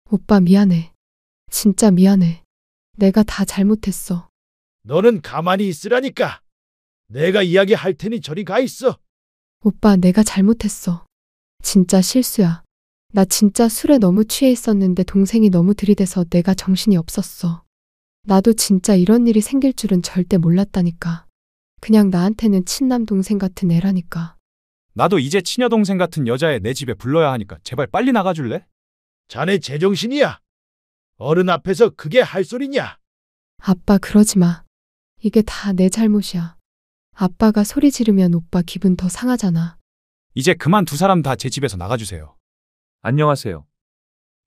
오빠 미안해. 진짜 미안해. 내가 다 잘못했어. 너는 가만히 있으라니까. 내가 이야기할 테니 저리 가 있어. 오빠 내가 잘못했어. 진짜 실수야. 나 진짜 술에 너무 취해 있었는데 동생이 너무 들이대서 내가 정신이 없었어. 나도 진짜 이런 일이 생길 줄은 절대 몰랐다니까. 그냥 나한테는 친남 동생 같은 애라니까. 나도 이제 치녀동생 같은 여자애 내 집에 불러야 하니까 제발 빨리 나가줄래? 자네 제정신이야. 어른 앞에서 그게 할 소리냐? 아빠 그러지 마. 이게 다 내 잘못이야. 아빠가 소리 지르면 오빠 기분 더 상하잖아. 이제 그만 두 사람 다 제 집에서 나가주세요. 안녕하세요.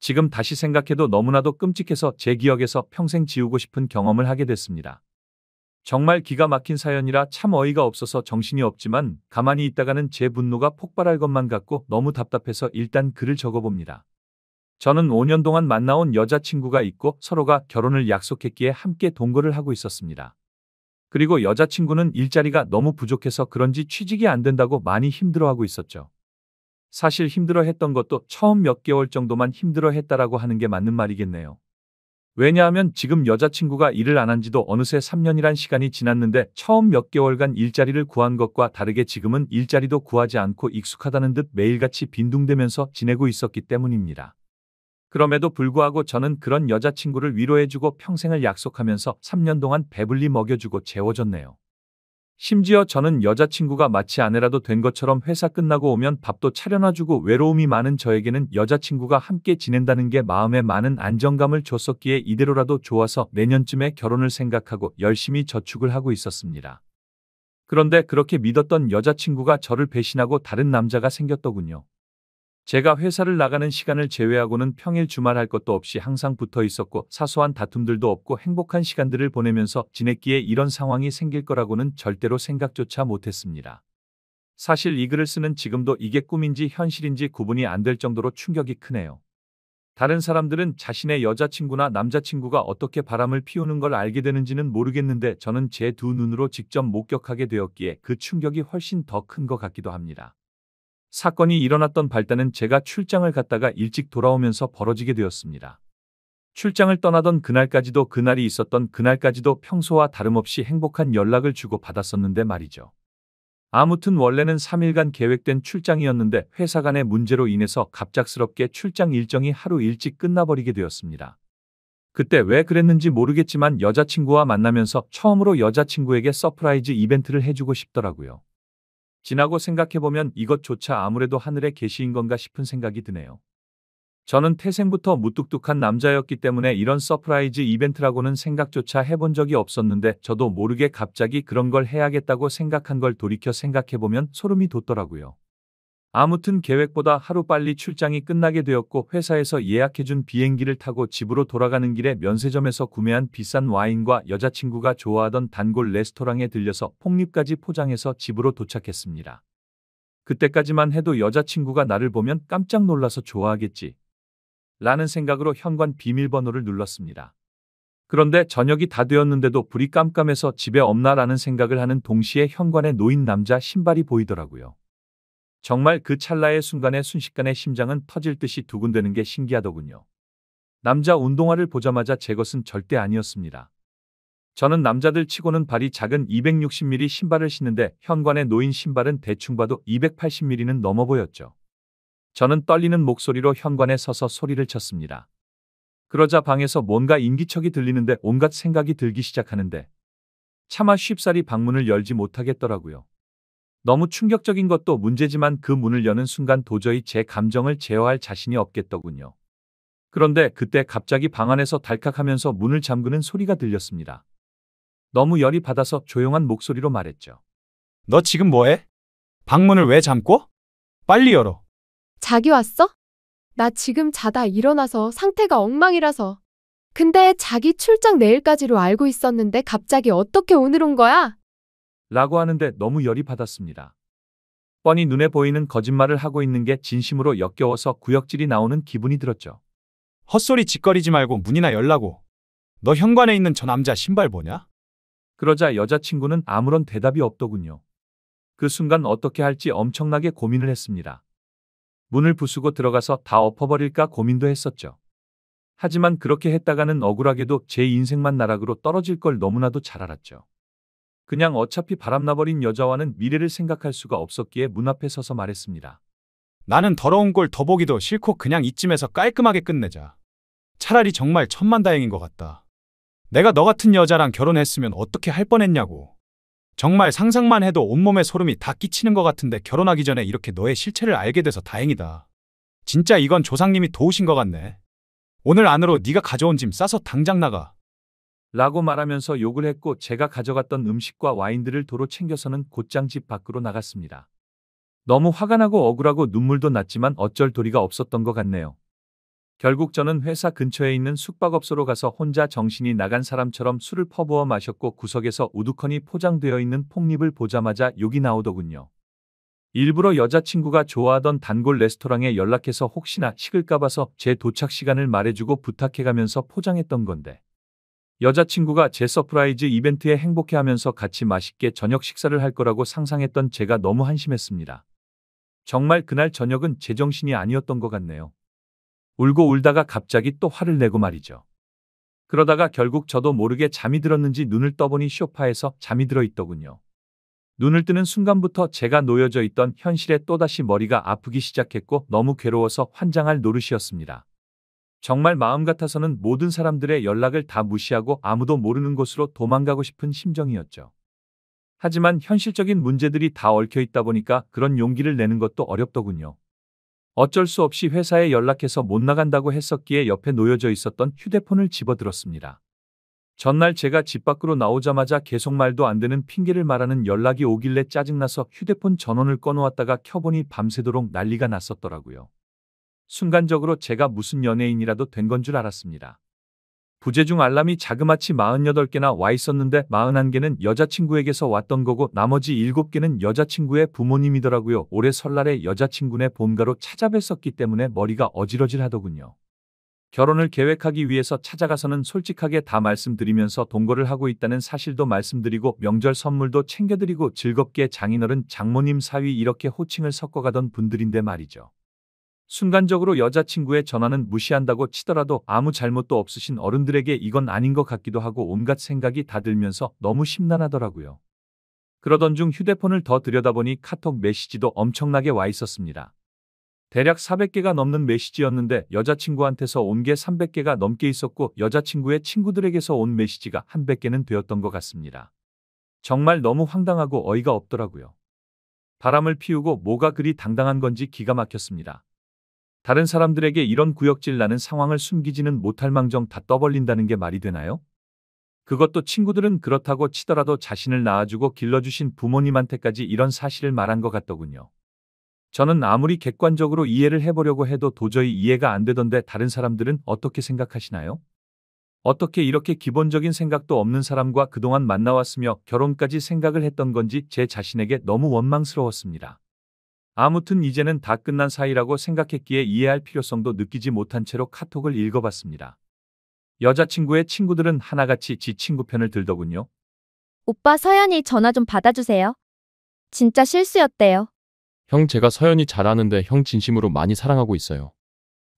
지금 다시 생각해도 너무나도 끔찍해서 제 기억에서 평생 지우고 싶은 경험을 하게 됐습니다. 정말 기가 막힌 사연이라 참 어이가 없어서 정신이 없지만 가만히 있다가는 제 분노가 폭발할 것만 같고 너무 답답해서 일단 글을 적어봅니다. 저는 5년 동안 만나온 여자친구가 있고 서로가 결혼을 약속했기에 함께 동거를 하고 있었습니다. 그리고 여자친구는 일자리가 너무 부족해서 그런지 취직이 안 된다고 많이 힘들어하고 있었죠. 사실 힘들어했던 것도 처음 몇 개월 정도만 힘들어했다라고 하는 게 맞는 말이겠네요. 왜냐하면 지금 여자친구가 일을 안 한 지도 어느새 3년이란 시간이 지났는데 처음 몇 개월간 일자리를 구한 것과 다르게 지금은 일자리도 구하지 않고 익숙하다는 듯 매일같이 빈둥대면서 지내고 있었기 때문입니다. 그럼에도 불구하고 저는 그런 여자친구를 위로해주고 평생을 약속하면서 3년 동안 배불리 먹여주고 재워줬네요. 심지어 저는 여자친구가 마치 아내라도 된 것처럼 회사 끝나고 오면 밥도 차려놔주고 외로움이 많은 저에게는 여자친구가 함께 지낸다는 게 마음에 많은 안정감을 줬었기에 이대로라도 좋아서 내년쯤에 결혼을 생각하고 열심히 저축을 하고 있었습니다. 그런데 그렇게 믿었던 여자친구가 저를 배신하고 다른 남자가 생겼더군요. 제가 회사를 나가는 시간을 제외하고는 평일 주말 할 것도 없이 항상 붙어 있었고 사소한 다툼들도 없고 행복한 시간들을 보내면서 지냈기에 이런 상황이 생길 거라고는 절대로 생각조차 못했습니다. 사실 이 글을 쓰는 지금도 이게 꿈인지 현실인지 구분이 안 될 정도로 충격이 크네요. 다른 사람들은 자신의 여자친구나 남자친구가 어떻게 바람을 피우는 걸 알게 되는지는 모르겠는데 저는 제 두 눈으로 직접 목격하게 되었기에 그 충격이 훨씬 더 큰 것 같기도 합니다. 사건이 일어났던 발단은 제가 출장을 갔다가 일찍 돌아오면서 벌어지게 되었습니다. 출장을 떠나던 그날까지도 그날이 있었던 그날까지도 평소와 다름없이 행복한 연락을 주고 받았었는데 말이죠. 아무튼 원래는 3일간 계획된 출장이었는데 회사 간의 문제로 인해서 갑작스럽게 출장 일정이 하루 일찍 끝나버리게 되었습니다. 그때 왜 그랬는지 모르겠지만 여자친구와 만나면서 처음으로 여자친구에게 서프라이즈 이벤트를 해주고 싶더라고요. 지나고 생각해보면 이것조차 아무래도 하늘의 계시인 건가 싶은 생각이 드네요. 저는 태생부터 무뚝뚝한 남자였기 때문에 이런 서프라이즈 이벤트라고는 생각조차 해본 적이 없었는데 저도 모르게 갑자기 그런 걸 해야겠다고 생각한 걸 돌이켜 생각해보면 소름이 돋더라고요. 아무튼 계획보다 하루 빨리 출장이 끝나게 되었고 회사에서 예약해준 비행기를 타고 집으로 돌아가는 길에 면세점에서 구매한 비싼 와인과 여자친구가 좋아하던 단골 레스토랑에 들려서 폭립까지 포장해서 집으로 도착했습니다. 그때까지만 해도 여자친구가 나를 보면 깜짝 놀라서 좋아하겠지 라는 생각으로 현관 비밀번호를 눌렀습니다. 그런데 저녁이 다 되었는데도 불이 깜깜해서 집에 없나라는 생각을 하는 동시에 현관에 놓인 남자 신발이 보이더라고요. 정말 그 찰나의 순간에 순식간에 심장은 터질 듯이 두근대는 게 신기하더군요. 남자 운동화를 보자마자 제 것은 절대 아니었습니다. 저는 남자들 치고는 발이 작은 260mm 신발을 신는데 현관에 놓인 신발은 대충 봐도 280mm는 넘어 보였죠. 저는 떨리는 목소리로 현관에 서서 소리를 쳤습니다. 그러자 방에서 뭔가 인기척이 들리는데 온갖 생각이 들기 시작하는데 차마 쉽사리 방문을 열지 못하겠더라고요. 너무 충격적인 것도 문제지만 그 문을 여는 순간 도저히 제 감정을 제어할 자신이 없겠더군요. 그런데 그때 갑자기 방 안에서 달칵하면서 문을 잠그는 소리가 들렸습니다. 너무 열이 받아서 조용한 목소리로 말했죠. 너 지금 뭐해? 방문을 왜 잠궈? 빨리 열어. 자기 왔어? 나 지금 자다 일어나서 상태가 엉망이라서. 근데 자기 출장 내일까지로 알고 있었는데 갑자기 어떻게 오늘 온 거야? 라고 하는데 너무 열이 받았습니다. 뻔히 눈에 보이는 거짓말을 하고 있는 게 진심으로 역겨워서 구역질이 나오는 기분이 들었죠. 헛소리 짓거리지 말고 문이나 열라고. 너 현관에 있는 저 남자 신발 보냐? 그러자 여자친구는 아무런 대답이 없더군요. 그 순간 어떻게 할지 엄청나게 고민을 했습니다. 문을 부수고 들어가서 다 엎어버릴까 고민도 했었죠. 하지만 그렇게 했다가는 억울하게도 제 인생만 나락으로 떨어질 걸 너무나도 잘 알았죠. 그냥 어차피 바람나버린 여자와는 미래를 생각할 수가 없었기에 문 앞에 서서 말했습니다. 나는 더러운 꼴 더 보기도 싫고 그냥 이쯤에서 깔끔하게 끝내자. 차라리 정말 천만다행인 것 같다. 내가 너 같은 여자랑 결혼했으면 어떻게 할 뻔했냐고. 정말 상상만 해도 온몸에 소름이 다 끼치는 것 같은데 결혼하기 전에 이렇게 너의 실체를 알게 돼서 다행이다. 진짜 이건 조상님이 도우신 것 같네. 오늘 안으로 네가 가져온 짐 싸서 당장 나가. 라고 말하면서 욕을 했고 제가 가져갔던 음식과 와인들을 도로 챙겨서는 곧장 집 밖으로 나갔습니다. 너무 화가 나고 억울하고 눈물도 났지만 어쩔 도리가 없었던 것 같네요. 결국 저는 회사 근처에 있는 숙박업소로 가서 혼자 정신이 나간 사람처럼 술을 퍼부어 마셨고 구석에서 우두커니 포장되어 있는 폭립을 보자마자 욕이 나오더군요. 일부러 여자친구가 좋아하던 단골 레스토랑에 연락해서 혹시나 식을까 봐서 제 도착 시간을 말해주고 부탁해가면서 포장했던 건데 여자친구가 제 서프라이즈 이벤트에 행복해하면서 같이 맛있게 저녁 식사를 할 거라고 상상했던 제가 너무 한심했습니다. 정말 그날 저녁은 제정신이 아니었던 것 같네요. 울고 울다가 갑자기 또 화를 내고 말이죠. 그러다가 결국 저도 모르게 잠이 들었는지 눈을 떠보니 소파에서 잠이 들어 있더군요. 눈을 뜨는 순간부터 제가 놓여져 있던 현실에 또다시 머리가 아프기 시작했고 너무 괴로워서 환장할 노릇이었습니다. 정말 마음 같아서는 모든 사람들의 연락을 다 무시하고 아무도 모르는 곳으로 도망가고 싶은 심정이었죠. 하지만 현실적인 문제들이 다 얽혀 있다 보니까 그런 용기를 내는 것도 어렵더군요. 어쩔 수 없이 회사에 연락해서 못 나간다고 했었기에 옆에 놓여져 있었던 휴대폰을 집어들었습니다. 전날 제가 집 밖으로 나오자마자 계속 말도 안 되는 핑계를 말하는 연락이 오길래 짜증나서 휴대폰 전원을 꺼놓았다가 켜보니 밤새도록 난리가 났었더라고요. 순간적으로 제가 무슨 연예인이라도 된 건 줄 알았습니다. 부재중 알람이 자그마치 48개나 와 있었는데 41개는 여자친구에게서 왔던 거고 나머지 7개는 여자친구의 부모님이더라고요. 올해 설날에 여자친구네 본가로 찾아뵀었기 때문에 머리가 어질어질 하더군요. 결혼을 계획하기 위해서 찾아가서는 솔직하게 다 말씀드리면서 동거를 하고 있다는 사실도 말씀드리고 명절 선물도 챙겨드리고 즐겁게 장인어른, 장모님, 사위 이렇게 호칭을 섞어가던 분들인데 말이죠. 순간적으로 여자친구의 전화는 무시한다고 치더라도 아무 잘못도 없으신 어른들에게 이건 아닌 것 같기도 하고 온갖 생각이 다 들면서 너무 심란하더라고요. 그러던 중 휴대폰을 더 들여다보니 카톡 메시지도 엄청나게 와 있었습니다. 대략 400개가 넘는 메시지였는데 여자친구한테서 온 게 300개가 넘게 있었고 여자친구의 친구들에게서 온 메시지가 한 100개는 되었던 것 같습니다. 정말 너무 황당하고 어이가 없더라고요. 바람을 피우고 뭐가 그리 당당한 건지 기가 막혔습니다. 다른 사람들에게 이런 구역질 나는 상황을 숨기지는 못할 망정 다 떠벌린다는 게 말이 되나요? 그것도 친구들은 그렇다고 치더라도 자신을 낳아주고 길러주신 부모님한테까지 이런 사실을 말한 것 같더군요. 저는 아무리 객관적으로 이해를 해보려고 해도 도저히 이해가 안 되던데 다른 사람들은 어떻게 생각하시나요? 어떻게 이렇게 기본적인 생각도 없는 사람과 그동안 만나왔으며 결혼까지 생각을 했던 건지 제 자신에게 너무 원망스러웠습니다. 아무튼 이제는 다 끝난 사이라고 생각했기에 이해할 필요성도 느끼지 못한 채로 카톡을 읽어봤습니다. 여자친구의 친구들은 하나같이 지 친구 편을 들더군요. 오빠 서연이 전화 좀 받아주세요. 진짜 실수였대요. 형 제가 서연이 잘 아는데 형 진심으로 많이 사랑하고 있어요.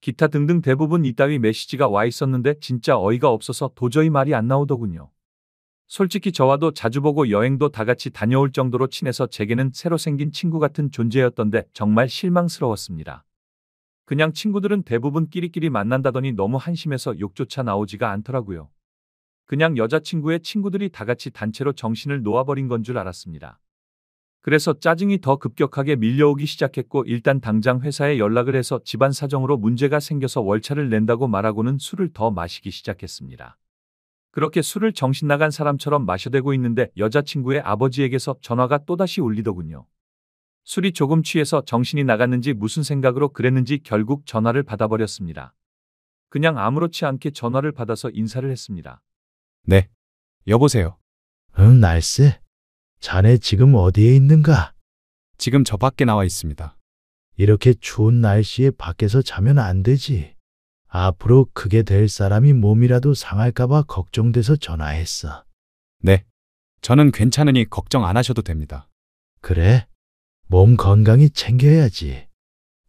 기타 등등 대부분 이따위 메시지가 와 있었는데 진짜 어이가 없어서 도저히 말이 안 나오더군요. 솔직히 저와도 자주 보고 여행도 다 같이 다녀올 정도로 친해서 제게는 새로 생긴 친구 같은 존재였던데 정말 실망스러웠습니다. 그냥 친구들은 대부분 끼리끼리 만난다더니 너무 한심해서 욕조차 나오지가 않더라고요. 그냥 여자친구의 친구들이 다 같이 단체로 정신을 놓아버린 건 줄 알았습니다. 그래서 짜증이 더 급격하게 밀려오기 시작했고 일단 당장 회사에 연락을 해서 집안 사정으로 문제가 생겨서 월차를 낸다고 말하고는 술을 더 마시기 시작했습니다. 그렇게 술을 정신 나간 사람처럼 마셔대고 있는데 여자친구의 아버지에게서 전화가 또다시 울리더군요. 술이 조금 취해서 정신이 나갔는지 무슨 생각으로 그랬는지 결국 전화를 받아버렸습니다. 그냥 아무렇지 않게 전화를 받아서 인사를 했습니다. 네. 여보세요. 응, 날씨. 자네 지금 어디에 있는가? 지금 저 밖에 나와 있습니다. 이렇게 추운 날씨에 밖에서 자면 안 되지. 앞으로 크게 될 사람이 몸이라도 상할까봐 걱정돼서 전화했어. 네. 저는 괜찮으니 걱정 안 하셔도 됩니다. 그래? 몸 건강히 챙겨야지.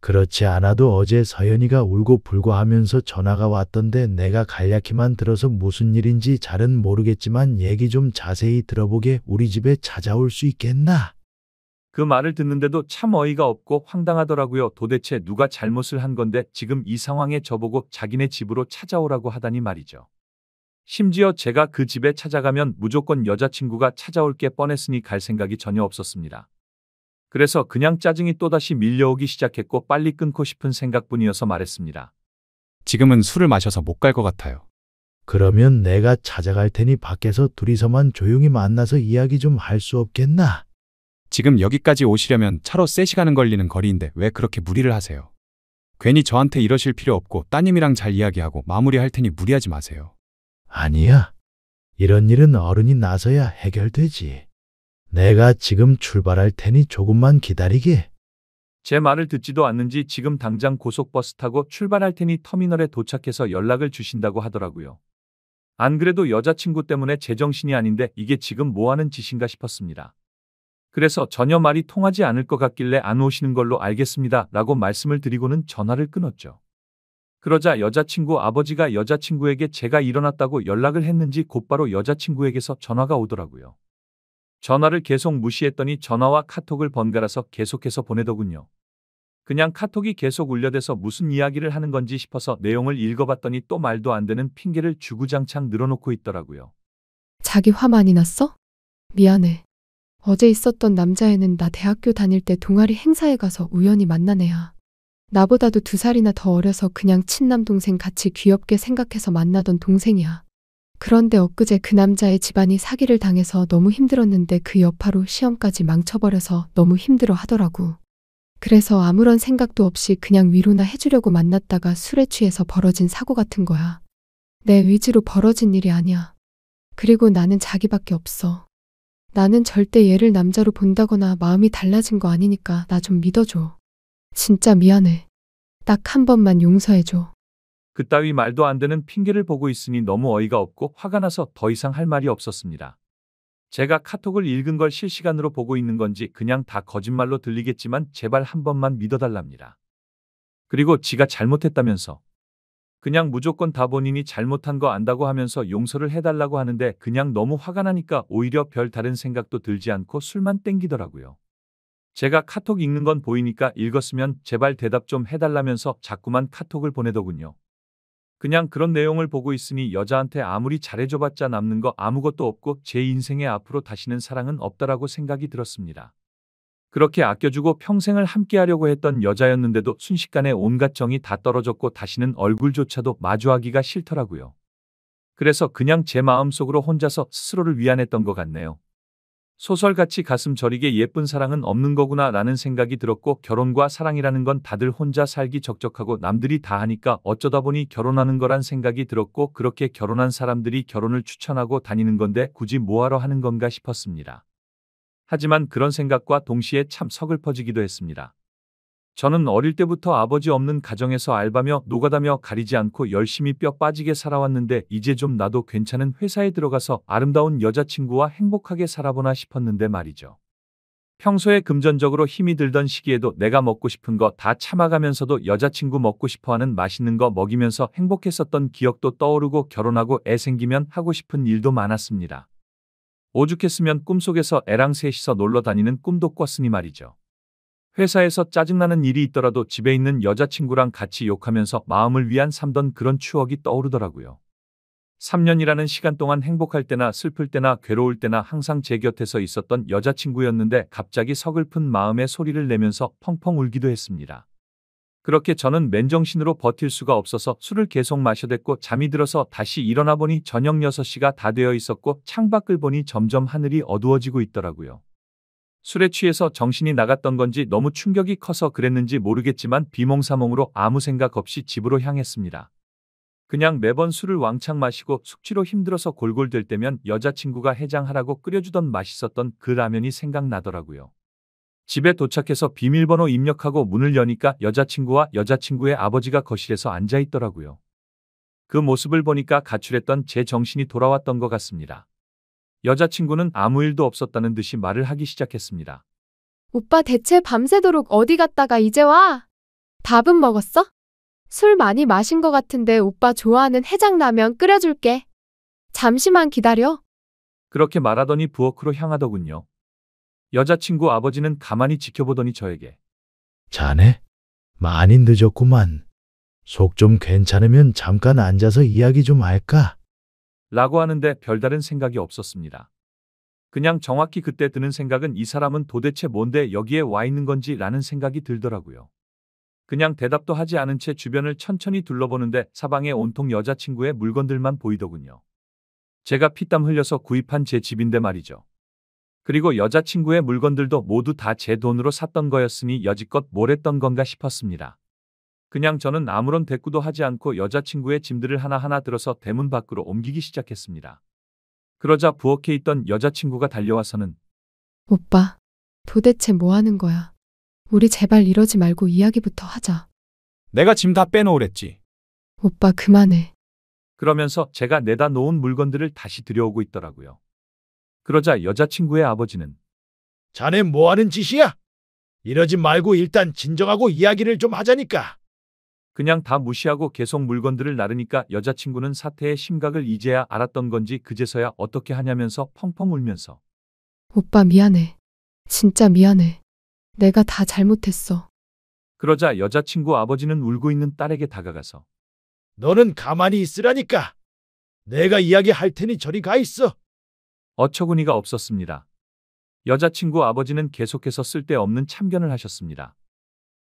그렇지 않아도 어제 서연이가 울고 불고 하면서 전화가 왔던데 내가 간략히만 들어서 무슨 일인지 잘은 모르겠지만 얘기 좀 자세히 들어보게 우리 집에 찾아올 수 있겠나? 그 말을 듣는데도 참 어이가 없고 황당하더라고요. 도대체 누가 잘못을 한 건데 지금 이 상황에 저보고 자기네 집으로 찾아오라고 하다니 말이죠. 심지어 제가 그 집에 찾아가면 무조건 여자친구가 찾아올 게 뻔했으니 갈 생각이 전혀 없었습니다. 그래서 그냥 짜증이 또다시 밀려오기 시작했고 빨리 끊고 싶은 생각뿐이어서 말했습니다. 지금은 술을 마셔서 못 갈 것 같아요. 그러면 내가 찾아갈 테니 밖에서 둘이서만 조용히 만나서 이야기 좀 할 수 없겠나? 지금 여기까지 오시려면 차로 3시간은 걸리는 거리인데 왜 그렇게 무리를 하세요? 괜히 저한테 이러실 필요 없고 따님이랑 잘 이야기하고 마무리할 테니 무리하지 마세요. 아니야. 이런 일은 어른이 나서야 해결되지. 내가 지금 출발할 테니 조금만 기다리게. 제 말을 듣지도 않는지 지금 당장 고속버스 타고 출발할 테니 터미널에 도착해서 연락을 주신다고 하더라고요. 안 그래도 여자친구 때문에 제정신이 아닌데 이게 지금 뭐 하는 짓인가 싶었습니다. 그래서 전혀 말이 통하지 않을 것 같길래 안 오시는 걸로 알겠습니다 라고 말씀을 드리고는 전화를 끊었죠. 그러자 여자친구 아버지가 여자친구에게 제가 일어났다고 연락을 했는지 곧바로 여자친구에게서 전화가 오더라고요. 전화를 계속 무시했더니 전화와 카톡을 번갈아서 계속해서 보내더군요. 그냥 카톡이 계속 울려대서 무슨 이야기를 하는 건지 싶어서 내용을 읽어봤더니 또 말도 안 되는 핑계를 주구장창 늘어놓고 있더라고요. 자기 화 많이 났어? 미안해. 어제 있었던 남자애는 나 대학교 다닐 때 동아리 행사에 가서 우연히 만난 애야. 나보다도 2살이나 더 어려서 그냥 친남 동생 같이 귀엽게 생각해서 만나던 동생이야. 그런데 엊그제 그 남자의 집안이 사기를 당해서 너무 힘들었는데 그 여파로 시험까지 망쳐버려서 너무 힘들어 하더라고. 그래서 아무런 생각도 없이 그냥 위로나 해주려고 만났다가 술에 취해서 벌어진 사고 같은 거야. 내 의지로 벌어진 일이 아니야. 그리고 나는 자기밖에 없어. 나는 절대 얘를 남자로 본다거나 마음이 달라진 거 아니니까 나 좀 믿어줘. 진짜 미안해. 딱 한 번만 용서해줘. 그따위 말도 안 되는 핑계를 보고 있으니 너무 어이가 없고 화가 나서 더 이상 할 말이 없었습니다. 제가 카톡을 읽은 걸 실시간으로 보고 있는 건지 그냥 다 거짓말로 들리겠지만 제발 한 번만 믿어달랍니다. 그리고 지가 잘못했다면서. 그냥 무조건 다 본인이 잘못한 거 안다고 하면서 용서를 해달라고 하는데 그냥 너무 화가 나니까 오히려 별 다른 생각도 들지 않고 술만 땡기더라고요. 제가 카톡 읽는 건 보이니까 읽었으면 제발 대답 좀 해달라면서 자꾸만 카톡을 보내더군요. 그냥 그런 내용을 보고 있으니 여자한테 아무리 잘해줘봤자 남는 거 아무것도 없고 제 인생에 앞으로 다시는 사랑은 없다라고 생각이 들었습니다. 그렇게 아껴주고 평생을 함께하려고 했던 여자였는데도 순식간에 온갖 정이 다 떨어졌고 다시는 얼굴조차도 마주하기가 싫더라고요. 그래서 그냥 제 마음속으로 혼자서 스스로를 위안했던 것 같네요. 소설같이 가슴 저리게 예쁜 사랑은 없는 거구나 라는 생각이 들었고 결혼과 사랑이라는 건 다들 혼자 살기 적적하고 남들이 다 하니까 어쩌다 보니 결혼하는 거란 생각이 들었고 그렇게 결혼한 사람들이 결혼을 추천하고 다니는 건데 굳이 뭐하러 하는 건가 싶었습니다. 하지만 그런 생각과 동시에 참 서글퍼지기도 했습니다. 저는 어릴 때부터 아버지 없는 가정에서 알바며 노가다며 가리지 않고 열심히 뼈 빠지게 살아왔는데 이제 좀 나도 괜찮은 회사에 들어가서 아름다운 여자친구와 행복하게 살아보나 싶었는데 말이죠. 평소에 금전적으로 힘이 들던 시기에도 내가 먹고 싶은 거 다 참아가면서도 여자친구 먹고 싶어하는 맛있는 거 먹이면서 행복했었던 기억도 떠오르고 결혼하고 애 생기면 하고 싶은 일도 많았습니다. 오죽했으면 꿈속에서 애랑 셋이서 놀러 다니는 꿈도 꿨으니 말이죠. 회사에서 짜증나는 일이 있더라도 집에 있는 여자친구랑 같이 욕하면서 마음을 위안 삼던 그런 추억이 떠오르더라고요. 3년이라는 시간 동안 행복할 때나 슬플 때나 괴로울 때나 항상 제 곁에서 있었던 여자친구였는데 갑자기 서글픈 마음에 소리를 내면서 펑펑 울기도 했습니다. 그렇게 저는 맨정신으로 버틸 수가 없어서 술을 계속 마셔댔고 잠이 들어서 다시 일어나 보니 저녁 6시가 다 되어 있었고 창밖을 보니 점점 하늘이 어두워지고 있더라고요. 술에 취해서 정신이 나갔던 건지 너무 충격이 커서 그랬는지 모르겠지만 비몽사몽으로 아무 생각 없이 집으로 향했습니다. 그냥 매번 술을 왕창 마시고 숙취로 힘들어서 골골댈 때면 여자친구가 해장하라고 끓여주던 맛있었던 그 라면이 생각나더라고요. 집에 도착해서 비밀번호 입력하고 문을 여니까 여자친구와 여자친구의 아버지가 거실에서 앉아 있더라고요. 그 모습을 보니까 가출했던 제 정신이 돌아왔던 것 같습니다. 여자친구는 아무 일도 없었다는 듯이 말을 하기 시작했습니다. 오빠 대체 밤새도록 어디 갔다가 이제 와? 밥은 먹었어? 술 많이 마신 것 같은데 오빠 좋아하는 해장라면 끓여줄게. 잠시만 기다려. 그렇게 말하더니 부엌으로 향하더군요. 여자친구 아버지는 가만히 지켜보더니 저에게 자네? 많이 늦었구만. 속 좀 괜찮으면 잠깐 앉아서 이야기 좀 할까? 라고 하는데 별다른 생각이 없었습니다. 그냥 정확히 그때 드는 생각은 이 사람은 도대체 뭔데 여기에 와 있는 건지 라는 생각이 들더라고요. 그냥 대답도 하지 않은 채 주변을 천천히 둘러보는데 사방에 온통 여자친구의 물건들만 보이더군요. 제가 피땀 흘려서 구입한 제 집인데 말이죠. 그리고 여자친구의 물건들도 모두 다 제 돈으로 샀던 거였으니 여지껏 뭘 했던 건가 싶었습니다. 그냥 저는 아무런 대꾸도 하지 않고 여자친구의 짐들을 하나하나 들어서 대문 밖으로 옮기기 시작했습니다. 그러자 부엌에 있던 여자친구가 달려와서는 오빠, 도대체 뭐 하는 거야? 우리 제발 이러지 말고 이야기부터 하자. 내가 짐 다 빼놓으랬지. 오빠 그만해. 그러면서 제가 내다 놓은 물건들을 다시 들여오고 있더라고요. 그러자 여자친구의 아버지는 자네 뭐 하는 짓이야? 이러지 말고 일단 진정하고 이야기를 좀 하자니까. 그냥 다 무시하고 계속 물건들을 나르니까 여자친구는 사태의 심각을 이제야 알았던 건지 그제서야 어떻게 하냐면서 펑펑 울면서 오빠 미안해. 진짜 미안해. 내가 다 잘못했어. 그러자 여자친구 아버지는 울고 있는 딸에게 다가가서 너는 가만히 있으라니까. 내가 이야기할 테니 저리 가 있어. 어처구니가 없었습니다. 여자친구 아버지는 계속해서 쓸데없는 참견을 하셨습니다.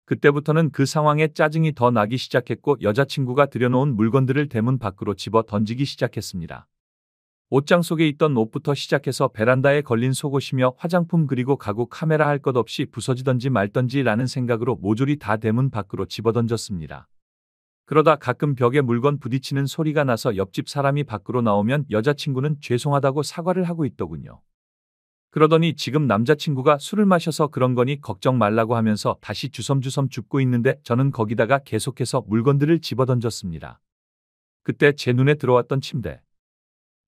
그때부터는 그 상황에 짜증이 더 나기 시작했고 여자친구가 들여놓은 물건들을 대문 밖으로 집어 던지기 시작했습니다. 옷장 속에 있던 옷부터 시작해서 베란다에 걸린 속옷이며 화장품 그리고 가구 카메라 할 것 없이 부서지던지 말던지 라는 생각으로 모조리 다 대문 밖으로 집어던졌습니다. 그러다 가끔 벽에 물건 부딪히는 소리가 나서 옆집 사람이 밖으로 나오면 여자친구는 죄송하다고 사과를 하고 있더군요. 그러더니 지금 남자친구가 술을 마셔서 그런 거니 걱정 말라고 하면서 다시 주섬주섬 줍고 있는데 저는 거기다가 계속해서 물건들을 집어던졌습니다. 그때 제 눈에 들어왔던 침대.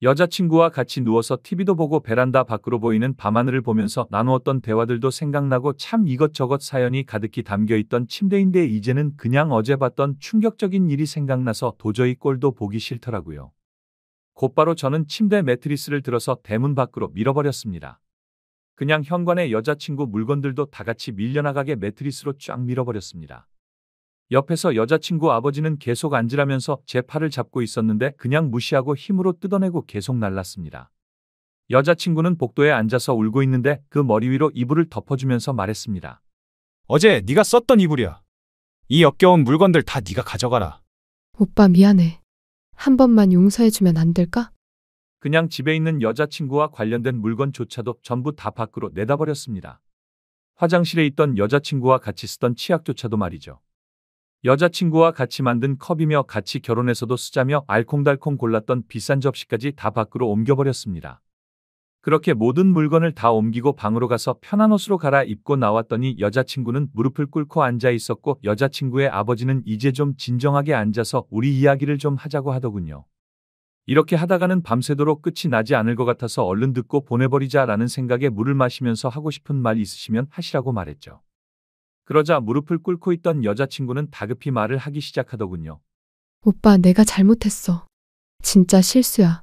여자친구와 같이 누워서 TV도 보고 베란다 밖으로 보이는 밤하늘을 보면서 나누었던 대화들도 생각나고 참 이것저것 사연이 가득히 담겨있던 침대인데 이제는 그냥 어제 봤던 충격적인 일이 생각나서 도저히 꼴도 보기 싫더라고요. 곧바로 저는 침대 매트리스를 들어서 대문 밖으로 밀어버렸습니다. 그냥 현관에 여자친구 물건들도 다 같이 밀려나가게 매트리스로 쫙 밀어버렸습니다. 옆에서 여자친구 아버지는 계속 앉으라면서 제 팔을 잡고 있었는데 그냥 무시하고 힘으로 뜯어내고 계속 날랐습니다. 여자친구는 복도에 앉아서 울고 있는데 그 머리 위로 이불을 덮어주면서 말했습니다. 어제 네가 썼던 이불이야. 이 역겨운 물건들 다 네가 가져가라. 오빠 미안해. 한 번만 용서해주면 안 될까? 그냥 집에 있는 여자친구와 관련된 물건조차도 전부 다 밖으로 내다버렸습니다. 화장실에 있던 여자친구와 같이 쓰던 치약조차도 말이죠. 여자친구와 같이 만든 컵이며 같이 결혼해서도 쓰자며 알콩달콩 골랐던 비싼 접시까지 다 밖으로 옮겨버렸습니다. 그렇게 모든 물건을 다 옮기고 방으로 가서 편한 옷으로 갈아입고 나왔더니 여자친구는 무릎을 꿇고 앉아 있었고 여자친구의 아버지는 이제 좀 진정하게 앉아서 우리 이야기를 좀 하자고 하더군요. 이렇게 하다가는 밤새도록 끝이 나지 않을 것 같아서 얼른 듣고 보내버리자라는 생각에 물을 마시면서 하고 싶은 말 있으시면 하시라고 말했죠. 그러자 무릎을 꿇고 있던 여자친구는 다급히 말을 하기 시작하더군요. 오빠 내가 잘못했어. 진짜 실수야.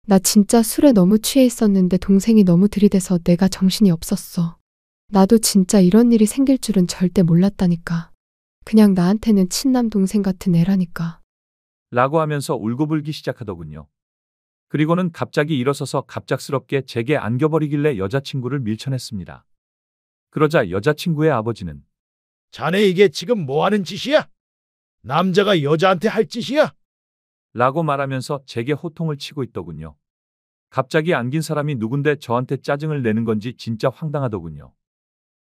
나 진짜 술에 너무 취해 있었는데 동생이 너무 들이대서 내가 정신이 없었어. 나도 진짜 이런 일이 생길 줄은 절대 몰랐다니까. 그냥 나한테는 친남 동생 같은 애라니까. 라고 하면서 울고불기 시작하더군요. 그리고는 갑자기 일어서서 갑작스럽게 제게 안겨버리길래 여자친구를 밀쳐냈습니다. 그러자 여자친구의 아버지는 자네 이게 지금 뭐 하는 짓이야? 남자가 여자한테 할 짓이야? 라고 말하면서 제게 호통을 치고 있더군요. 갑자기 안긴 사람이 누군데 저한테 짜증을 내는 건지 진짜 황당하더군요.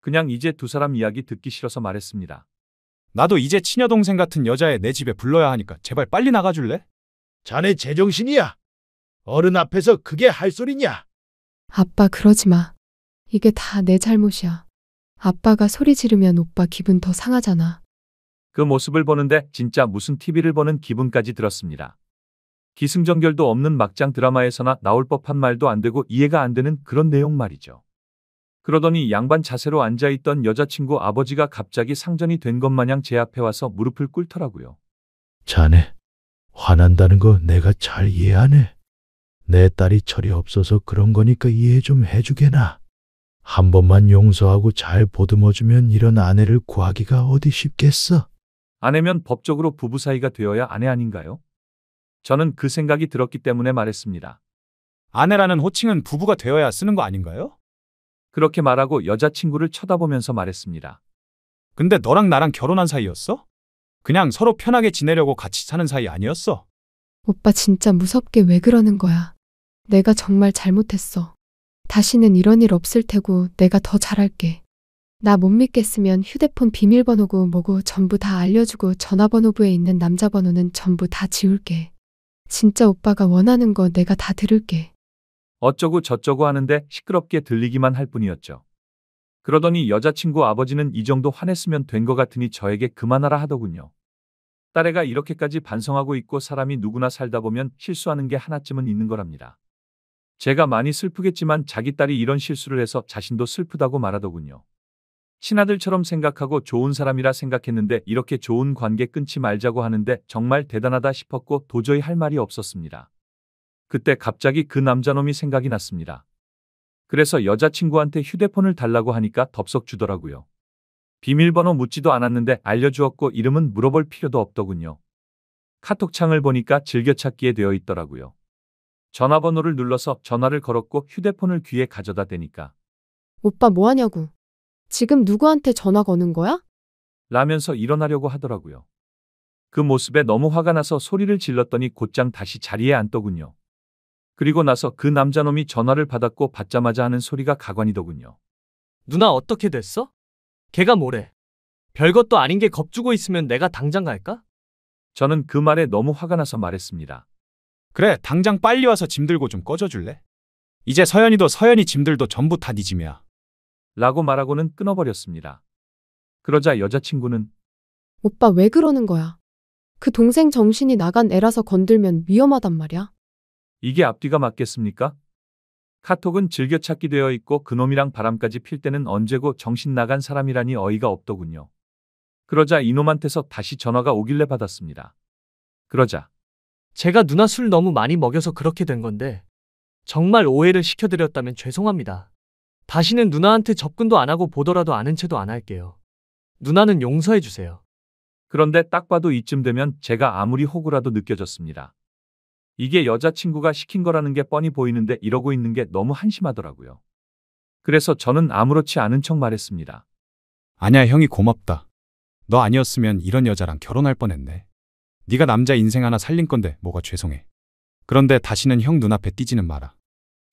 그냥 이제 두 사람 이야기 듣기 싫어서 말했습니다. 나도 이제 치녀동생 같은 여자애 내 집에 불러야 하니까 제발 빨리 나가줄래? 자네 제정신이야? 어른 앞에서 그게 할 소리냐? 아빠 그러지 마. 이게 다 내 잘못이야. 아빠가 소리 지르면 오빠 기분 더 상하잖아. 그 모습을 보는데 진짜 무슨 TV를 보는 기분까지 들었습니다. 기승전결도 없는 막장 드라마에서나 나올 법한 말도 안 되고 이해가 안 되는 그런 내용 말이죠. 그러더니 양반 자세로 앉아있던 여자친구 아버지가 갑자기 상전이 된 것 마냥 제 앞에 와서 무릎을 꿇더라고요. 자네, 화난다는 거 내가 잘 이해하네. 내 딸이 철이 없어서 그런 거니까 이해 좀 해주게나. 한 번만 용서하고 잘 보듬어주면 이런 아내를 구하기가 어디 쉽겠어. 아내면 법적으로 부부 사이가 되어야 아내 아닌가요? 저는 그 생각이 들었기 때문에 말했습니다. 아내라는 호칭은 부부가 되어야 쓰는 거 아닌가요? 그렇게 말하고 여자친구를 쳐다보면서 말했습니다. 근데 너랑 나랑 결혼한 사이였어? 그냥 서로 편하게 지내려고 같이 사는 사이 아니었어? 오빠 진짜 무섭게 왜 그러는 거야? 내가 정말 잘못했어. 다시는 이런 일 없을 테고 내가 더 잘할게. 나 못 믿겠으면 휴대폰 비밀번호고 뭐고 전부 다 알려주고 전화번호부에 있는 남자 번호는 전부 다 지울게. 진짜 오빠가 원하는 거 내가 다 들을게. 어쩌고 저쩌고 하는데 시끄럽게 들리기만 할 뿐이었죠. 그러더니 여자친구 아버지는 이 정도 화냈으면 된 것 같으니 저에게 그만하라 하더군요. 딸애가 이렇게까지 반성하고 있고 사람이 누구나 살다 보면 실수하는 게 하나쯤은 있는 거랍니다. 제가 많이 슬프겠지만 자기 딸이 이런 실수를 해서 자신도 슬프다고 말하더군요. 친아들처럼 생각하고 좋은 사람이라 생각했는데 이렇게 좋은 관계 끊지 말자고 하는데 정말 대단하다 싶었고 도저히 할 말이 없었습니다. 그때 갑자기 그 남자놈이 생각이 났습니다. 그래서 여자친구한테 휴대폰을 달라고 하니까 덥석 주더라고요. 비밀번호 묻지도 않았는데 알려주었고 이름은 물어볼 필요도 없더군요. 카톡창을 보니까 즐겨찾기에 되어 있더라고요. 전화번호를 눌러서 전화를 걸었고 휴대폰을 귀에 가져다 대니까 오빠 뭐 하냐고. 지금 누구한테 전화 거는 거야? 라면서 일어나려고 하더라고요. 그 모습에 너무 화가 나서 소리를 질렀더니 곧장 다시 자리에 앉더군요. 그리고 나서 그 남자놈이 전화를 받았고 받자마자 하는 소리가 가관이더군요. 누나 어떻게 됐어? 걔가 뭐래? 별것도 아닌 게 겁주고 있으면 내가 당장 갈까? 저는 그 말에 너무 화가 나서 말했습니다. 그래, 당장 빨리 와서 짐 들고 좀 꺼져줄래? 이제 서연이도 서연이 짐들도 전부 다 네 짐이야. 라고 말하고는 끊어버렸습니다. 그러자 여자친구는 오빠 왜 그러는 거야? 그 동생 정신이 나간 애라서 건들면 위험하단 말이야. 이게 앞뒤가 맞겠습니까? 카톡은 즐겨찾기 되어 있고 그놈이랑 바람까지 필 때는 언제고 정신 나간 사람이라니 어이가 없더군요. 그러자 이놈한테서 다시 전화가 오길래 받았습니다. 그러자 제가 누나 술 너무 많이 먹여서 그렇게 된 건데 정말 오해를 시켜드렸다면 죄송합니다. 다시는 누나한테 접근도 안 하고 보더라도 아는 체도 안 할게요. 누나는 용서해 주세요. 그런데 딱 봐도 이쯤 되면 제가 아무리 호구라도 느껴졌습니다. 이게 여자친구가 시킨 거라는 게 뻔히 보이는데 이러고 있는 게 너무 한심하더라고요. 그래서 저는 아무렇지 않은 척 말했습니다. 아니야, 형이 고맙다. 너 아니었으면 이런 여자랑 결혼할 뻔했네. 네가 남자 인생 하나 살린 건데 뭐가 죄송해. 그런데 다시는 형 눈앞에 띄지는 마라.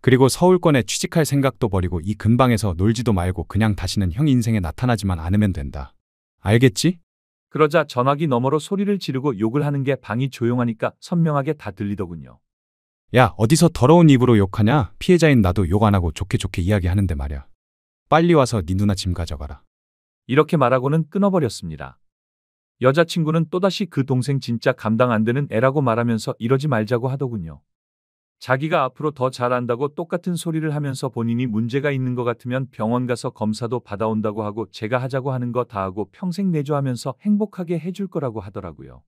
그리고 서울권에 취직할 생각도 버리고 이 근방에서 놀지도 말고 그냥 다시는 형 인생에 나타나지만 않으면 된다. 알겠지? 그러자 전화기 너머로 소리를 지르고 욕을 하는 게 방이 조용하니까 선명하게 다 들리더군요. 야, 어디서 더러운 입으로 욕하냐? 피해자인 나도 욕 안 하고 좋게 좋게 이야기하는데 말이야. 빨리 와서 네 누나 짐 가져가라. 이렇게 말하고는 끊어버렸습니다. 여자친구는 또다시 그 동생 진짜 감당 안 되는 애라고 말하면서 이러지 말자고 하더군요. 자기가 앞으로 더 잘한다고 똑같은 소리를 하면서 본인이 문제가 있는 것 같으면 병원 가서 검사도 받아온다고 하고 제가 하자고 하는 거 다 하고 평생 내조하면서 행복하게 해줄 거라고 하더라고요.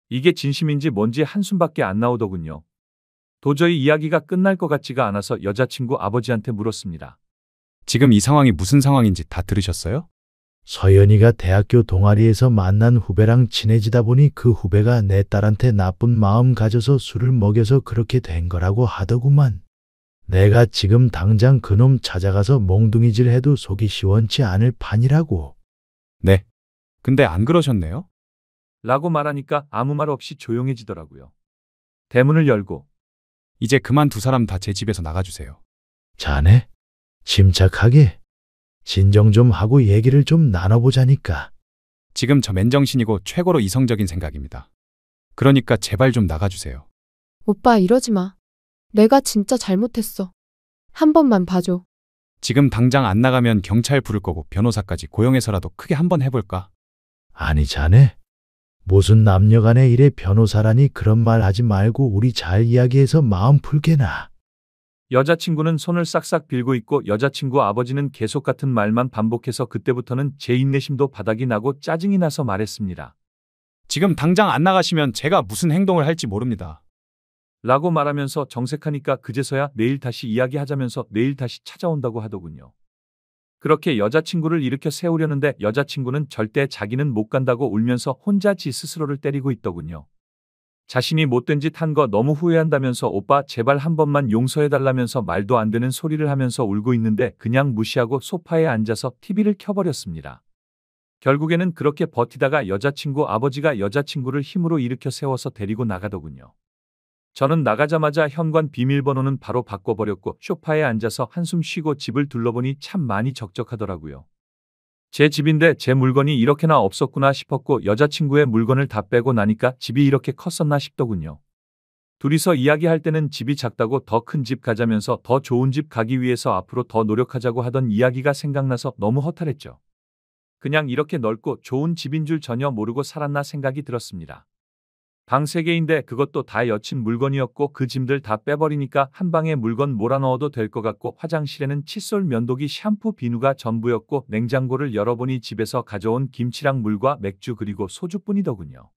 이게 진심인지 뭔지 한숨밖에 안 나오더군요. 도저히 이야기가 끝날 것 같지가 않아서 여자친구 아버지한테 물었습니다. 지금 이 상황이 무슨 상황인지 다 들으셨어요? 서연이가 대학교 동아리에서 만난 후배랑 친해지다 보니 그 후배가 내 딸한테 나쁜 마음 가져서 술을 먹여서 그렇게 된 거라고 하더구만. 내가 지금 당장 그놈 찾아가서 몽둥이질 해도 속이 시원치 않을 판이라고. 네. 근데 안 그러셨네요? 라고 말하니까 아무 말 없이 조용해지더라고요. 대문을 열고 이제 그만 두 사람 다 제 집에서 나가주세요. 자네, 침착하게. 진정 좀 하고 얘기를 좀 나눠보자니까. 지금 저 맨정신이고 최고로 이성적인 생각입니다. 그러니까 제발 좀 나가주세요. 오빠 이러지 마. 내가 진짜 잘못했어. 한 번만 봐줘. 지금 당장 안 나가면 경찰 부를 거고 변호사까지 고용해서라도 크게 한번 해볼까? 아니 자네, 무슨 남녀간의 일에 변호사라니 그런 말 하지 말고 우리 잘 이야기해서 마음 풀게나. 여자친구는 손을 싹싹 빌고 있고 여자친구 아버지는 계속 같은 말만 반복해서 그때부터는 제 인내심도 바닥이 나고 짜증이 나서 말했습니다. 지금 당장 안 나가시면 제가 무슨 행동을 할지 모릅니다. 라고 말하면서 정색하니까 그제서야 내일 다시 이야기하자면서 내일 다시 찾아온다고 하더군요. 그렇게 여자친구를 일으켜 세우려는데 여자친구는 절대 자기는 못 간다고 울면서 혼자 지 스스로를 때리고 있더군요. 자신이 못된 짓 한 거 너무 후회한다면서 오빠 제발 한 번만 용서해달라면서 말도 안 되는 소리를 하면서 울고 있는데 그냥 무시하고 소파에 앉아서 TV를 켜버렸습니다. 결국에는 그렇게 버티다가 여자친구 아버지가 여자친구를 힘으로 일으켜 세워서 데리고 나가더군요. 저는 나가자마자 현관 비밀번호는 바로 바꿔버렸고 소파에 앉아서 한숨 쉬고 집을 둘러보니 참 많이 적적하더라고요. 제 집인데 제 물건이 이렇게나 없었구나 싶었고 여자친구의 물건을 다 빼고 나니까 집이 이렇게 컸었나 싶더군요. 둘이서 이야기할 때는 집이 작다고 더 큰 집 가자면서 더 좋은 집 가기 위해서 앞으로 더 노력하자고 하던 이야기가 생각나서 너무 허탈했죠. 그냥 이렇게 넓고 좋은 집인 줄 전혀 모르고 살았나 생각이 들었습니다. 방 3개인데 그것도 다 여친 물건이었고 그 짐들 다 빼버리니까 한 방에 물건 몰아넣어도 될 것 같고 화장실에는 칫솔, 면도기, 샴푸, 비누가 전부였고 냉장고를 열어보니 집에서 가져온 김치랑 물과 맥주 그리고 소주뿐이더군요.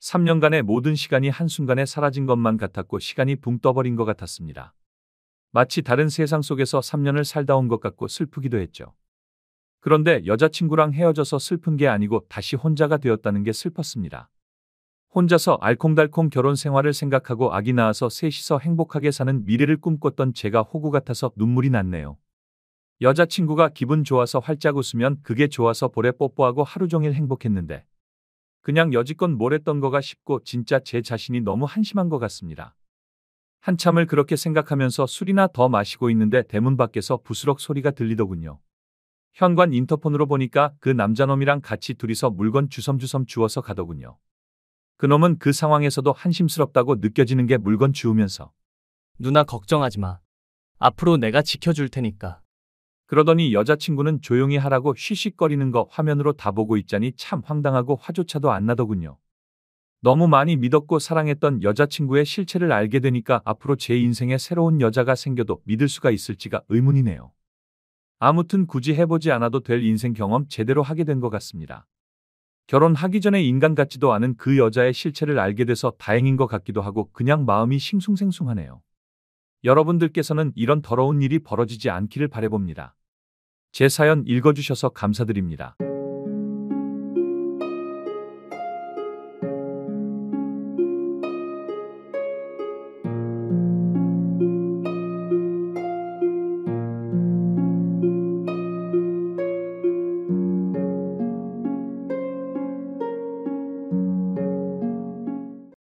3년간의 모든 시간이 한순간에 사라진 것만 같았고 시간이 붕 떠버린 것 같았습니다. 마치 다른 세상 속에서 3년을 살다 온 것 같고 슬프기도 했죠. 그런데 여자친구랑 헤어져서 슬픈 게 아니고 다시 혼자가 되었다는 게 슬펐습니다. 혼자서 알콩달콩 결혼 생활을 생각하고 아기 낳아서 셋이서 행복하게 사는 미래를 꿈꿨던 제가 호구 같아서 눈물이 났네요. 여자친구가 기분 좋아서 활짝 웃으면 그게 좋아서 볼에 뽀뽀하고 하루 종일 행복했는데 그냥 여지껏 뭘 했던 거가 싶고 진짜 제 자신이 너무 한심한 것 같습니다. 한참을 그렇게 생각하면서 술이나 더 마시고 있는데 대문 밖에서 부스럭 소리가 들리더군요. 현관 인터폰으로 보니까 그 남자놈이랑 같이 둘이서 물건 주섬주섬 주워서 가더군요. 그놈은 그 상황에서도 한심스럽다고 느껴지는 게 물건 주우면서 누나 걱정하지 마. 앞으로 내가 지켜줄 테니까. 그러더니 여자친구는 조용히 하라고 쉿쉿거리는 거 화면으로 다 보고 있자니 참 황당하고 화조차도 안 나더군요. 너무 많이 믿었고 사랑했던 여자친구의 실체를 알게 되니까 앞으로 제 인생에 새로운 여자가 생겨도 믿을 수가 있을지가 의문이네요. 아무튼 굳이 해보지 않아도 될 인생 경험 제대로 하게 된 것 같습니다. 결혼하기 전에 인간 같지도 않은 그 여자의 실체를 알게 돼서 다행인 것 같기도 하고 그냥 마음이 싱숭생숭하네요. 여러분들께서는 이런 더러운 일이 벌어지지 않기를 바라봅니다. 제 사연 읽어주셔서 감사드립니다.